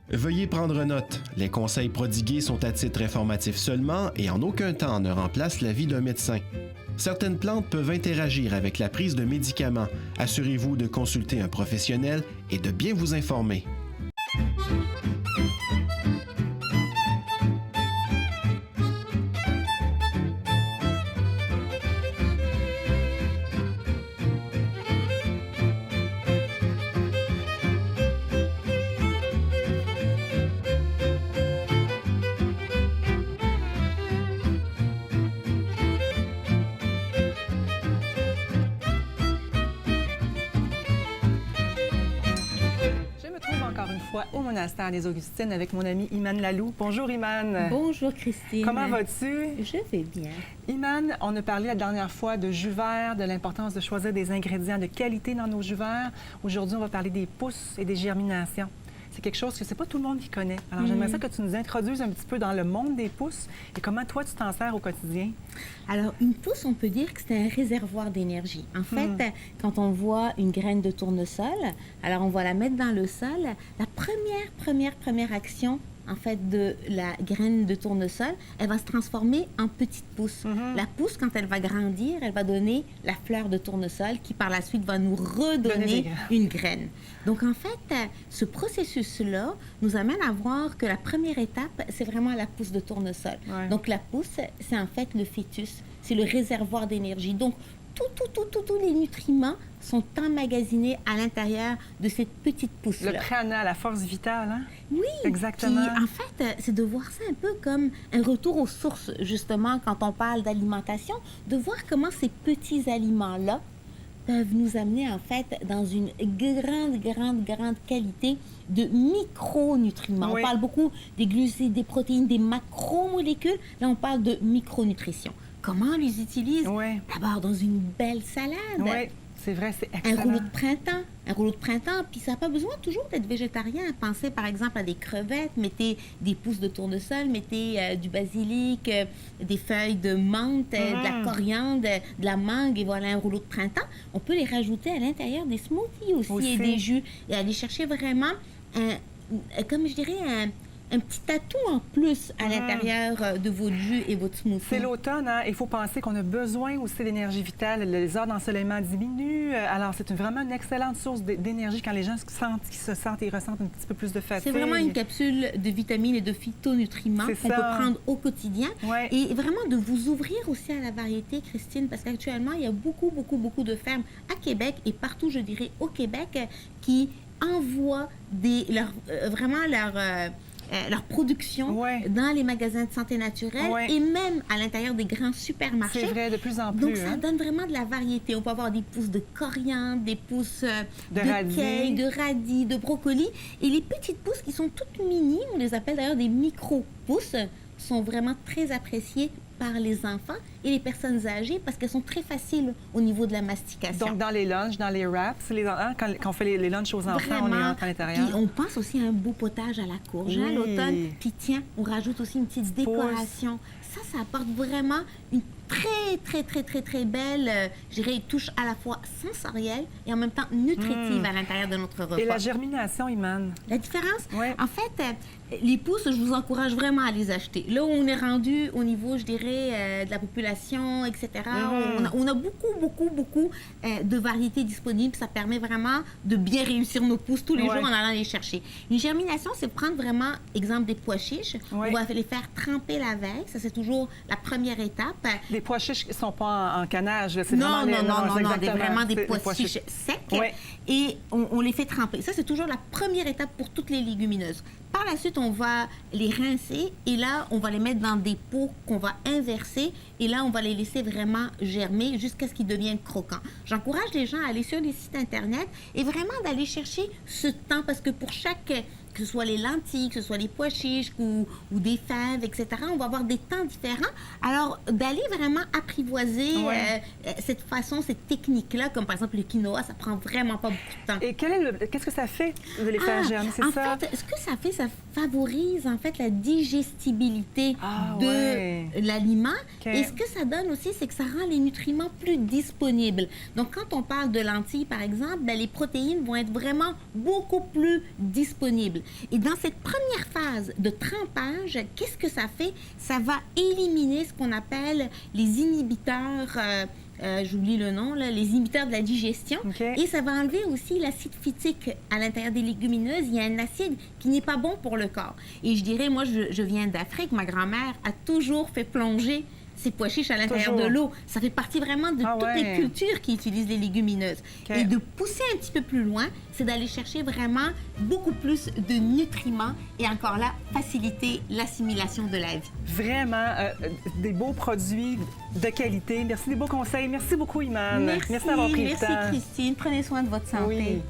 Veuillez prendre note, les conseils prodigués sont à titre informatif seulement et en aucun temps ne remplacent l'avis d'un médecin. Certaines plantes peuvent interagir avec la prise de médicaments. Assurez-vous de consulter un professionnel et de bien vous informer. Au monastère des Augustines avec mon ami Imane Lalou. Bonjour Imane. Bonjour Christine. Comment vas-tu? Je vais bien. Imane, on a parlé la dernière fois de jus vert, de l'importance de choisir des ingrédients de qualité dans nos jus verts. Aujourd'hui, on va parler des pousses et des germinations. C'est quelque chose que c'est pas tout le monde qui connaît. Alors, j'aimerais ça que tu nous introduises un petit peu dans le monde des pousses et comment toi, tu t'en sers au quotidien. Alors, une pousse, on peut dire que c'est un réservoir d'énergie. En fait, quand on voit une graine de tournesol, alors on va la mettre dans le sol. La première action, en fait, de la graine de tournesol, elle va se transformer en petite pousse. La pousse, quand elle va grandir, elle va donner la fleur de tournesol qui, par la suite, va nous redonner une graine. Donc, en fait, ce processus-là nous amène à voir que la première étape, c'est vraiment la pousse de tournesol. Ouais. Donc, la pousse, c'est en fait le fœtus, c'est le réservoir d'énergie. Donc, tous les nutriments sont emmagasinés à l'intérieur de cette petite pousse-là. Le prana, la force vitale, hein? Oui, exactement. Puis, en fait, c'est de voir ça un peu comme un retour aux sources, justement, quand on parle d'alimentation, de voir comment ces petits aliments-là peuvent nous amener, en fait, dans une grande qualité de micronutriments. Oui. On parle beaucoup des glucides, des protéines, des macromolécules. Là, on parle de micronutrition. Comment on les utilise? Oui. D'abord, dans une belle salade. Oui, c'est vrai, c'est excellent. Un rouleau de printemps. Puis ça n'a pas besoin toujours d'être végétarien. Pensez, par exemple, à des crevettes. Mettez des pousses de tournesol, mettez du basilic, des feuilles de menthe, de la coriandre, de la mangue, et voilà un rouleau de printemps. On peut les rajouter à l'intérieur des smoothies aussi. Et des jus. Et aller chercher vraiment, comme je dirais, un petit atout en plus à l'intérieur de votre jus et votre smoothie. C'est l'automne, hein? Il faut penser qu'on a besoin aussi d'énergie vitale. Les heures d'ensoleillement diminuent. Alors, c'est vraiment une excellente source d'énergie quand les gens se sentent et ressentent un petit peu plus de fatigue. C'est vraiment une capsule de vitamines et de phytonutriments qu'on peut prendre au quotidien. Ouais. Et vraiment de vous ouvrir aussi à la variété, Christine, parce qu'actuellement, il y a beaucoup de fermes à Québec et partout, je dirais, au Québec, qui envoient leur production dans les magasins de santé naturelle et même à l'intérieur des grands supermarchés. C'est vrai, de plus en plus. Donc, ça donne vraiment de la variété. On peut avoir des pousses de coriandre, des pousses de kale, de radis, de brocoli. Et les petites pousses qui sont toutes mini, on les appelle d'ailleurs des micro-pousses, sont vraiment très appréciées par les enfants et les personnes âgées parce qu'elles sont très faciles au niveau de la mastication. Donc, dans les lunchs, dans les wraps, quand on fait les lunchs aux enfants, vraiment, on les rentre à l'intérieur. Puis on pense aussi à un beau potage à la courge à l'automne. Puis tiens, on rajoute aussi une petite décoration. Ça apporte vraiment une très belle, je dirais, touche à la fois sensorielle et en même temps nutritive à l'intérieur de notre repas. Et la germination, Imane? La différence? En fait, les pousses, je vous encourage vraiment à les acheter. Là où on est rendu au niveau, je dirais, de la population, etc., on a beaucoup de variétés disponibles. Ça permet vraiment de bien réussir nos pousses tous les jours en allant les chercher. Une germination, c'est prendre vraiment, exemple, des pois chiches. On va les faire tremper la veille. Ça, c'est toujours la première étape. Les pois chiches qui ne sont pas en canage. Non, vraiment des pois chiches secs. Et on les fait tremper. Ça, c'est toujours la première étape pour toutes les légumineuses. Par la suite, on va les rincer et là, on va les mettre dans des pots qu'on va inverser et là, on va les laisser vraiment germer jusqu'à ce qu'ils deviennent croquants. J'encourage les gens à aller sur les sites Internet et vraiment d'aller chercher ce temps parce que pour chaque... que ce soit les lentilles, que ce soit les pois chiches ou des fèves, etc. On va avoir des temps différents. Alors, d'aller vraiment apprivoiser cette façon, cette technique-là, comme par exemple le quinoa, ça prend vraiment pas beaucoup de temps. Et qu'est-ce que ça fait de les faire germer, c'est ça? En fait, ce que ça fait, ça favorise en fait la digestibilité de l'aliment. Et ce que ça donne aussi, c'est que ça rend les nutriments plus disponibles. Donc, quand on parle de lentilles, par exemple, les protéines vont être vraiment beaucoup plus disponibles. Et dans cette première phase de trempage, qu'est-ce que ça fait? Ça va éliminer ce qu'on appelle les inhibiteurs, j'oublie le nom, là, les inhibiteurs de la digestion. Okay. Et ça va enlever aussi l'acide phytique à l'intérieur des légumineuses. Il y a un acide qui n'est pas bon pour le corps. Et je dirais, moi, je viens d'Afrique. Ma grand-mère a toujours fait plonger ses pois chiches à l'intérieur de l'eau. Ça fait partie vraiment de toutes les cultures qui utilisent les légumineuses. Okay. Et de pousser un petit peu plus loin, c'est d'aller chercher vraiment beaucoup plus de nutriments et encore là, faciliter l'assimilation de la vie. Vraiment, des beaux produits de qualité. Merci des beaux conseils. Merci beaucoup, Imane. Merci d'avoir pris le temps. Merci, Christine. Prenez soin de votre santé. Oui.